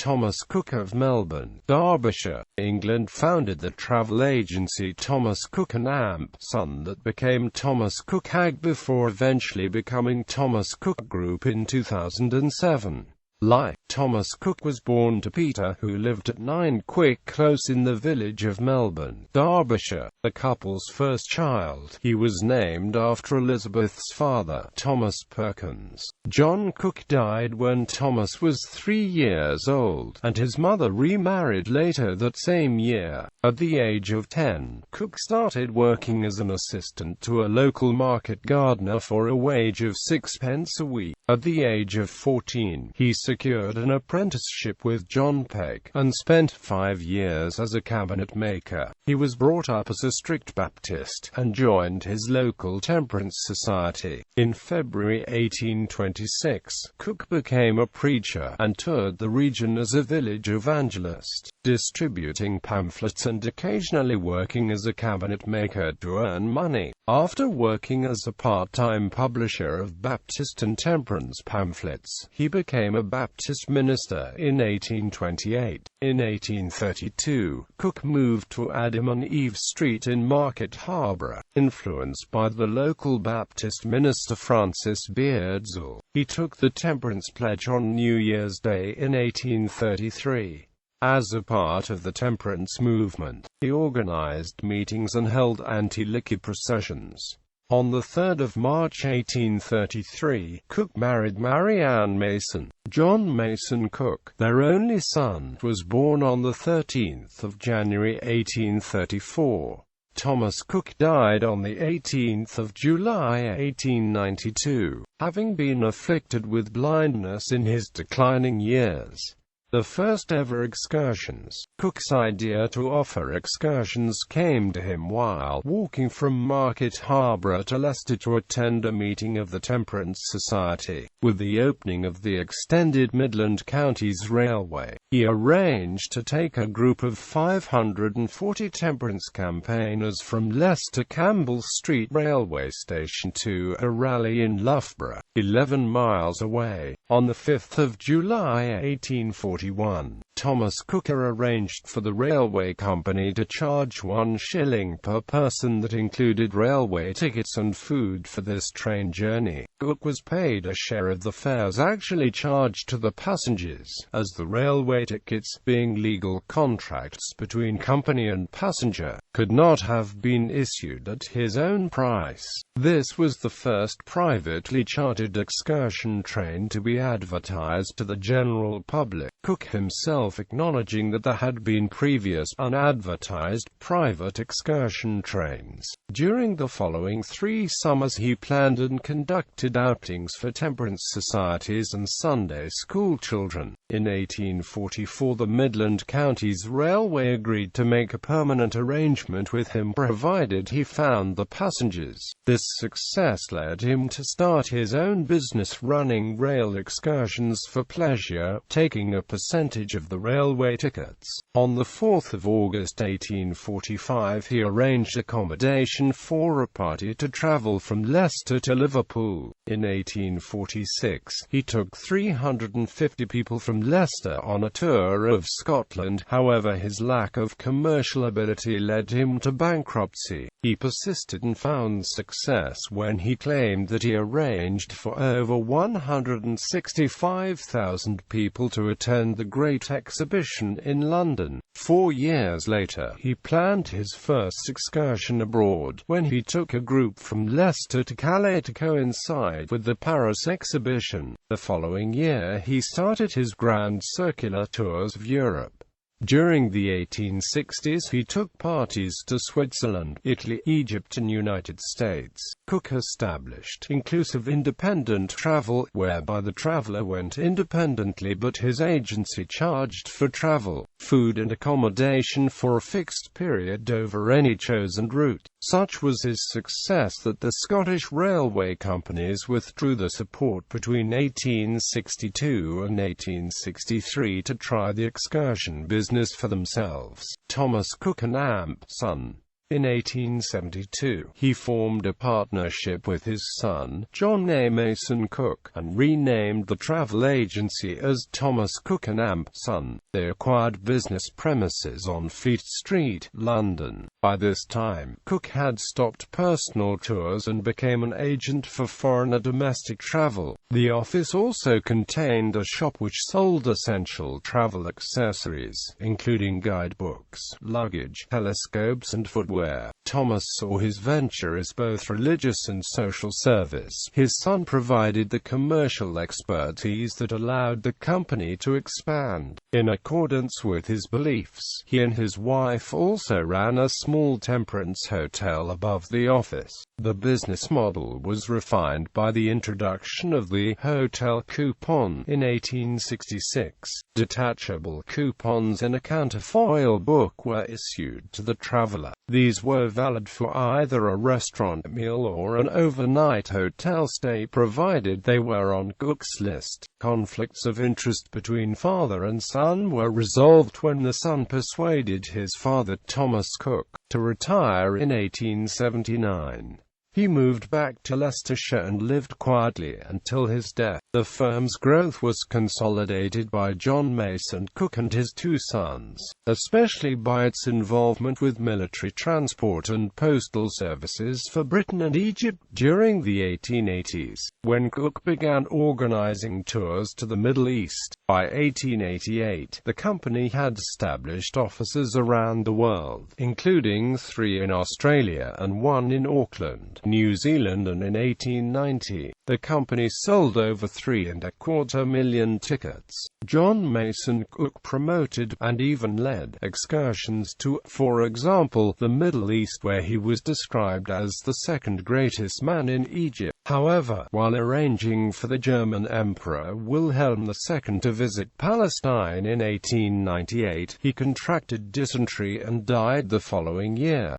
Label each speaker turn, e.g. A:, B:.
A: Thomas Cook of Melbourne, Derbyshire, England founded the travel agency Thomas Cook & Son that became Thomas Cook AG before eventually becoming Thomas Cook Group in 2007. Thomas Cook was born to Peter, who lived at 9 Quick Close in the village of Melbourne, Derbyshire, the couple's first child. He was named after Elizabeth's father, Thomas Perkins. John Cook died when Thomas was 3 years old, and his mother remarried later that same year. At the age of 10, Cook started working as an assistant to a local market gardener for a wage of 6p a week. At the age of 14, he secured an apprenticeship with John Pegg, and spent 5 years as a cabinet maker. He was brought up as a strict Baptist, and joined his local temperance society. In February 1826, Cook became a preacher, and toured the region as a village evangelist, distributing pamphlets and occasionally working as a cabinet maker to earn money. After working as a part-time publisher of Baptist and temperance pamphlets, he became a Baptist minister in 1828. In 1832, Cook moved to Adam and Eve Street in Market Harborough. Influenced by the local Baptist minister Francis Beardsall, he took the temperance pledge on New Year's Day in 1833. As a part of the temperance movement, he organized meetings and held anti-liquor processions. On 3 March 1833, Cook married Mary Ann Mason. John Mason Cook, their only son, was born on 13 January 1834. Thomas Cook died on 18 July 1892, having been afflicted with blindness in his declining years. The first ever excursions. Cook's idea to offer excursions came to him while walking from Market Harborough to Leicester to attend a meeting of the Temperance Society. With the opening of the extended Midland Counties Railway, he arranged to take a group of 540 temperance campaigners from Leicester Campbell Street Railway Station to a rally in Loughborough, 11 miles away. On 5 July 1841, Thomas Cook arranged for the railway company to charge 1 shilling per person that included railway tickets and food for this train journey. Cook was paid a share of the fares actually charged to the passengers, as the railway tickets, being legal contracts between company and passenger, could not have been issued at his own price. This was the first privately chartered excursion train to be advertised to the general public, Cook himself acknowledging that there had been previous unadvertised private excursion trains. During the following 3 summers he planned and conducted outings for temperance societies and Sunday school children. In 1844 the Midland Counties Railway agreed to make a permanent arrangement with him provided he found the passengers. This success led him to start his own business running rail excursions for pleasure, taking a percentage of the railway tickets. On 4 August 1845 he arranged accommodation for a party to travel from Leicester to Liverpool. In 1846, he took 350 people from Leicester on a tour of Scotland. However, his lack of commercial ability led him to bankruptcy. He persisted and found success when he claimed that he arranged for over 165,000 people to attend the Great Exhibition in London. 4 years later, he planned his first excursion abroad, when he took a group from Leicester to Calais to coincide with the Paris exhibition. The following year he started his grand circular tours of Europe. During the 1860s he took parties to Switzerland, Italy, Egypt and United States. Cook established inclusive independent travel, whereby the traveler went independently but his agency charged for travel, food and accommodation for a fixed period over any chosen route. Such was his success that the Scottish railway companies withdrew the support between 1862 and 1863 to try the excursion business for themselves. Thomas Cook & Son In 1872, he formed a partnership with his son, John A. Mason Cook, and renamed the travel agency as Thomas Cook & Son. They acquired business premises on Fleet Street, London. By this time, Cook had stopped personal tours and became an agent for foreign and domestic travel. The office also contained a shop which sold essential travel accessories, including guidebooks, luggage, telescopes and footwear. Thomas saw his venture as both religious and social service. His son provided the commercial expertise that allowed the company to expand. In accordance with his beliefs, he and his wife also ran a small temperance hotel above the office. The business model was refined by the introduction of the hotel coupon in 1866. Detachable coupons in a counterfoil book were issued to the traveler. These were valid for either a restaurant meal or an overnight hotel stay, provided they were on Cook's list. Conflicts of interest between father and son were resolved when the son persuaded his father, Thomas Cook, to retire in 1879. He moved back to Leicestershire and lived quietly until his death. The firm's growth was consolidated by John Mason Cook and his two sons, especially by its involvement with military transport and postal services for Britain and Egypt during the 1880s, when Cook began organizing tours to the Middle East. By 1888, the company had established offices around the world, including 3 in Australia and 1 in Auckland, New Zealand, and in 1890, the company sold over 3.25 million tickets. John Mason Cook promoted, and even led, excursions to, for example, the Middle East, where he was described as the second greatest man in Egypt. However, while arranging for the German Emperor Wilhelm II to visit Palestine in 1898, he contracted dysentery and died the following year.